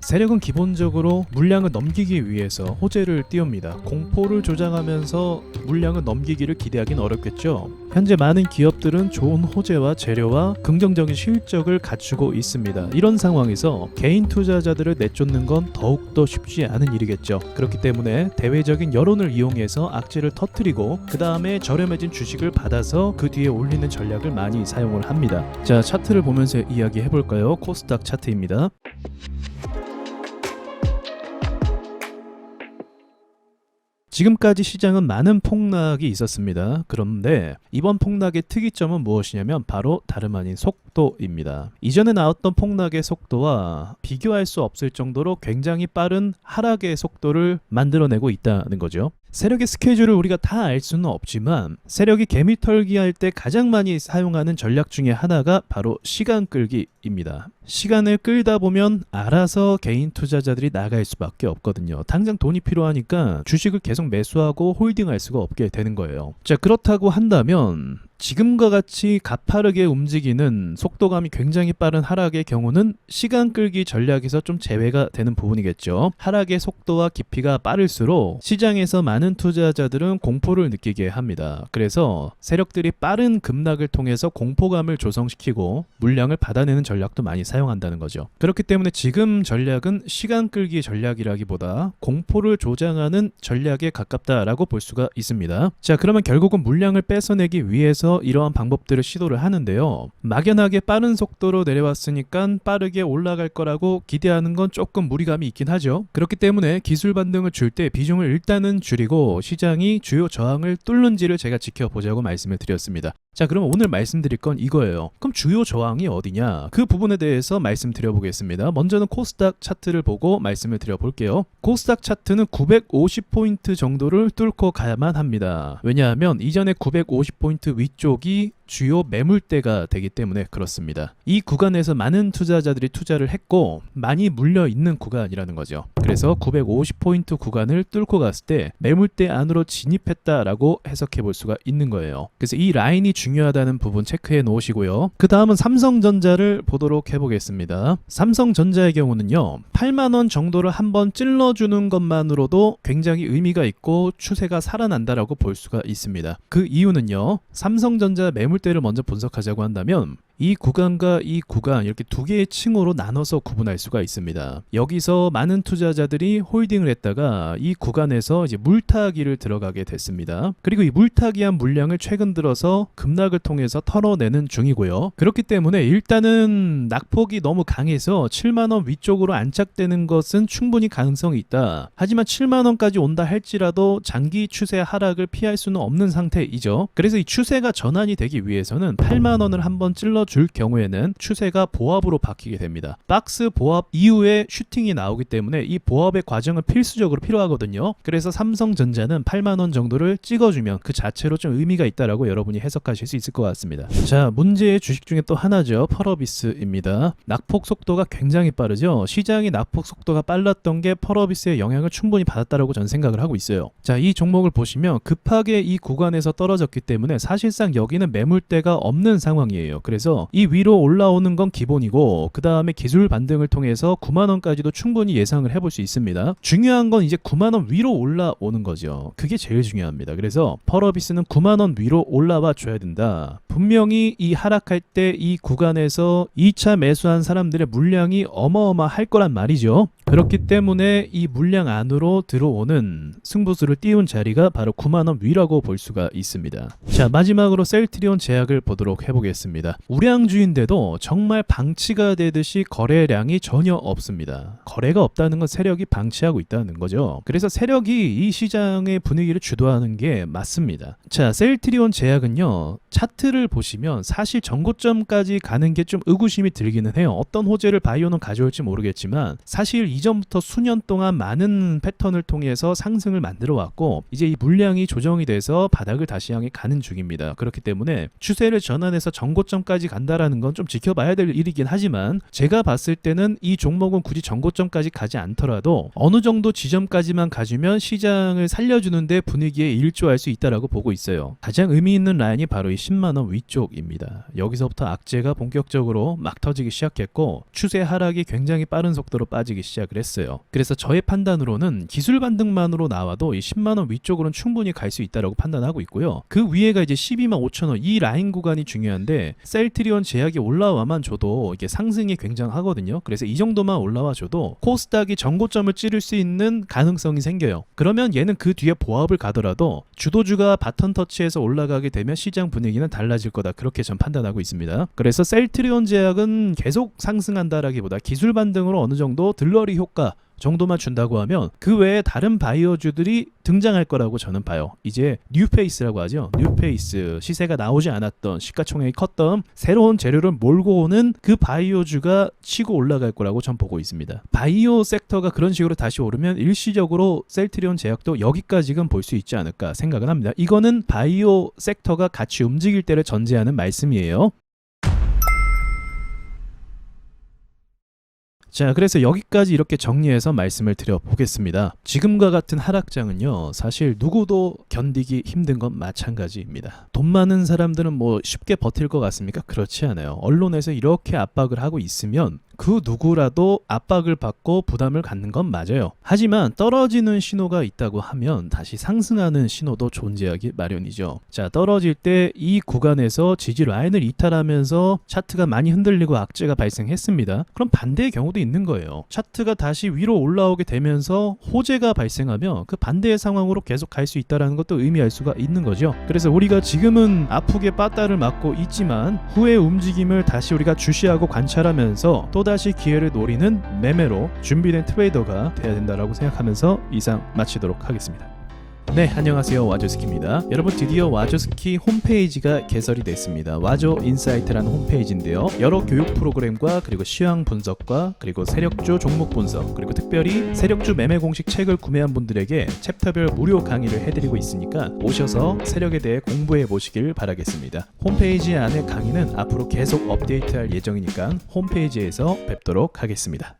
세력은 기본적으로 물량을 넘기기 위해서 호재를 띄웁니다. 공포를 조장하면서 물량을 넘기기를 기대하긴 어렵겠죠. 현재 많은 기업들은 좋은 호재와 재료와 긍정적인 실적을 갖추고 있습니다. 이런 상황에서 개인 투자자들을 내쫓는 건 더욱더 쉽지 않은 일이겠죠. 그렇기 때문에 대외적인 여론을 이용해서 악재를 터뜨리고 그 다음에 저렴해진 주식을 받아서 그 뒤에 올리는 전략을 많이 사용을 합니다. 자, 차트를 보면서 이야기 해볼까요? 코스닥 차트입니다. 지금까지 시장은 많은 폭락이 있었습니다. 그런데 이번 폭락의 특이점은 무엇이냐면 바로 다름 아닌 속도입니다. 이전에 나왔던 폭락의 속도와 비교할 수 없을 정도로 굉장히 빠른 하락의 속도를 만들어내고 있다는 거죠. 세력의 스케줄을 우리가 다 알 수는 없지만 세력이 개미털기 할 때 가장 많이 사용하는 전략 중에 하나가 바로 시간 끌기입니다. 시간을 끌다 보면 알아서 개인 투자자들이 나갈 수밖에 없거든요. 당장 돈이 필요하니까 주식을 계속 매수하고 홀딩할 수가 없게 되는 거예요. 자, 그렇다고 한다면 지금과 같이 가파르게 움직이는 속도감이 굉장히 빠른 하락의 경우는 시간 끌기 전략에서 좀 제외가 되는 부분이겠죠. 하락의 속도와 깊이가 빠를수록 시장에서 많은 투자자들은 공포를 느끼게 합니다. 그래서 세력들이 빠른 급락을 통해서 공포감을 조성시키고 물량을 받아내는 전략도 많이 사용한다는 거죠. 그렇기 때문에 지금 전략은 시간 끌기 전략이라기보다 공포를 조장하는 전략에 가깝다라고 볼 수가 있습니다. 자, 그러면 결국은 물량을 뺏어내기 위해서 이러한 방법들을 시도를 하는데요. 막연하게 빠른 속도로 내려왔으니까 빠르게 올라갈 거라고 기대하는 건 조금 무리감이 있긴 하죠. 그렇기 때문에 기술 반등을 줄 때 비중을 일단은 줄이고 시장이 주요 저항을 뚫는지를 제가 지켜보자고 말씀을 드렸습니다. 자, 그럼 오늘 말씀드릴 건 이거예요. 그럼 주요 저항이 어디냐? 그 부분에 대해서 말씀드려보겠습니다. 먼저는 코스닥 차트를 보고 말씀을 드려볼게요. 코스닥 차트는 950포인트 정도를 뚫고 가야만 합니다. 왜냐하면 이전에 950포인트 위쪽이 주요 매물대가 되기 때문에 그렇습니다. 이 구간에서 많은 투자자들이 투자를 했고 많이 물려있는 구간이라는 거죠. 그래서 950포인트 구간을 뚫고 갔을 때 매물대 안으로 진입했다라고 해석해 볼 수가 있는 거예요. 그래서 이 라인이 중요하다는 부분 체크해 놓으시고요. 그 다음은 삼성전자를 보도록 해보겠습니다. 삼성전자의 경우는요, 8만원 정도를 한번 찔러주는 것만으로도 굉장히 의미가 있고 추세가 살아난다라고 볼 수가 있습니다. 그 이유는요, 삼성전자 매물대를 먼저 분석하자고 한다면 이 구간과 이 구간 이렇게 두 개의 층으로 나눠서 구분할 수가 있습니다. 여기서 많은 투자자들이 홀딩을 했다가 이 구간에서 이제 물타기를 들어가게 됐습니다. 그리고 이 물타기한 물량을 최근 들어서 급락을 통해서 털어내는 중이고요. 그렇기 때문에 일단은 낙폭이 너무 강해서 7만원 위쪽으로 안착되는 것은 충분히 가능성이 있다. 하지만 7만원까지 온다 할지라도 장기 추세 하락을 피할 수는 없는 상태이죠. 그래서 이 추세가 전환이 되기 위해서는 8만원을 한번 찔러 줄 경우에는 추세가 보합으로 바뀌게 됩니다. 박스 보합 이후에 슈팅이 나오기 때문에 이 보합의 과정은 필수적으로 필요하거든요. 그래서 삼성전자는 8만원 정도를 찍어주면 그 자체로 좀 의미가 있다라고 여러분이 해석하실 수 있을 것 같습니다. 자, 문제의 주식 중에 또 하나죠. 펄어비스입니다. 낙폭 속도가 굉장히 빠르죠. 시장이 낙폭 속도가 빨랐던 게 펄어비스의 영향을 충분히 받았다라고 저는 생각을 하고 있어요. 자, 이 종목을 보시면 급하게 이 구간에서 떨어졌기 때문에 사실상 여기는 매물대가 없는 상황이에요. 그래서 이 위로 올라오는 건 기본이고 그 다음에 기술 반등을 통해서 9만원까지도 충분히 예상을 해볼 수 있습니다. 중요한 건 이제 9만원 위로 올라오는 거죠. 그게 제일 중요합니다. 그래서 펄어비스는 9만원 위로 올라와 줘야 된다. 분명히 이 하락할 때 이 구간에서 2차 매수한 사람들의 물량이 어마어마할 거란 말이죠. 그렇기 때문에 이 물량 안으로 들어오는 승부수를 띄운 자리가 바로 9만원 위라고 볼 수가 있습니다. 자, 마지막으로 셀트리온 제약을 보도록 해보겠습니다. 우량주인데도 정말 방치가 되듯이 거래량이 전혀 없습니다. 거래가 없다는 건 세력이 방치하고 있다는 거죠. 그래서 세력이 이 시장의 분위기를 주도하는 게 맞습니다. 자, 셀트리온 제약은요, 차트를 보시면 사실 전고점까지 가는 게 좀 의구심이 들기는 해요. 어떤 호재를 바이오는 가져올지 모르겠지만 사실 이전부터 수년 동안 많은 패턴을 통해서 상승을 만들어 왔고 이제 이 물량이 조정이 돼서 바닥을 다시 향해 가는 중입니다. 그렇기 때문에 추세를 전환해서 전고점까지 간다라는 건 좀 지켜봐야 될 일이긴 하지만 제가 봤을 때는 이 종목은 굳이 전고점까지 가지 않더라도 어느 정도 지점까지만 가주면 시장을 살려주는데 분위기에 일조할 수 있다라고 보고 있어요. 가장 의미 있는 라인이 바로 이 10만원 위쪽입니다. 여기서부터 악재가 본격적으로 막 터지기 시작했고 추세 하락이 굉장히 빠른 속도로 빠지기 시작을 했어요. 그래서 저의 판단으로는 기술 반등만으로 나와도 이 10만원 위쪽으로는 충분히 갈 수 있다고 판단하고 있고요. 그 위에가 이제 12만 5천원 이 라인 구간이 중요한데 셀트리온 제약이 올라와만 줘도 이게 상승이 굉장하거든요. 그래서 이 정도만 올라와 줘도 코스닥이 전고점을 찌를 수 있는 가능성이 생겨요. 그러면 얘는 그 뒤에 보합을 가더라도 주도주가 바턴 터치해서 올라가게 되면 시장 분위기는 달라질 거다. 그렇게 전 판단하고 있습니다. 그래서 셀트리온 제약은 계속 상승한다라기보다 기술 반등으로 어느 정도 들러리 효과 정도만 준다고 하면 그 외에 다른 바이오주들이 등장할 거라고 저는 봐요. 이제 뉴페이스라고 하죠. 뉴페이스 시세가 나오지 않았던 시가총액이 컸던 새로운 재료를 몰고 오는 그 바이오주가 치고 올라갈 거라고 전 보고 있습니다. 바이오 섹터가 그런 식으로 다시 오르면 일시적으로 셀트리온 제약도 여기까지는 볼 수 있지 않을까 생각은 합니다. 이거는 바이오 섹터가 같이 움직일 때를 전제하는 말씀이에요. 자, 그래서 여기까지 이렇게 정리해서 말씀을 드려보겠습니다. 지금과 같은 하락장은요, 사실 누구도 견디기 힘든 건 마찬가지입니다. 돈 많은 사람들은 뭐 쉽게 버틸 것 같습니까? 그렇지 않아요. 언론에서 이렇게 압박을 하고 있으면 그 누구라도 압박을 받고 부담을 갖는 건 맞아요. 하지만 떨어지는 신호가 있다고 하면 다시 상승하는 신호도 존재하기 마련이죠. 자, 떨어질 때 이 구간에서 지지 라인을 이탈하면서 차트가 많이 흔들리고 악재가 발생했습니다. 그럼 반대의 경우도 있는 거예요. 차트가 다시 위로 올라오게 되면서 호재가 발생하면 그 반대의 상황으로 계속 갈 수 있다는 것도 의미할 수가 있는 거죠. 그래서 우리가 지금은 아프게 빠따를 맞고 있지만 후의 움직임을 다시 우리가 주시하고 관찰하면서 또다시 기회를 노리는 매매로 준비된 트레이더가 돼야 된다고 생각하면서 이상 마치도록 하겠습니다. 네, 안녕하세요. 와조스키입니다. 여러분, 드디어 와조스키 홈페이지가 개설이 됐습니다. 와조 인사이트라는 홈페이지인데요. 여러 교육 프로그램과 그리고 시황 분석과 그리고 세력주 종목 분석, 그리고 특별히 세력주 매매 공식 책을 구매한 분들에게 챕터별 무료 강의를 해드리고 있으니까 오셔서 세력에 대해 공부해 보시길 바라겠습니다. 홈페이지 안에 강의는 앞으로 계속 업데이트할 예정이니까 홈페이지에서 뵙도록 하겠습니다.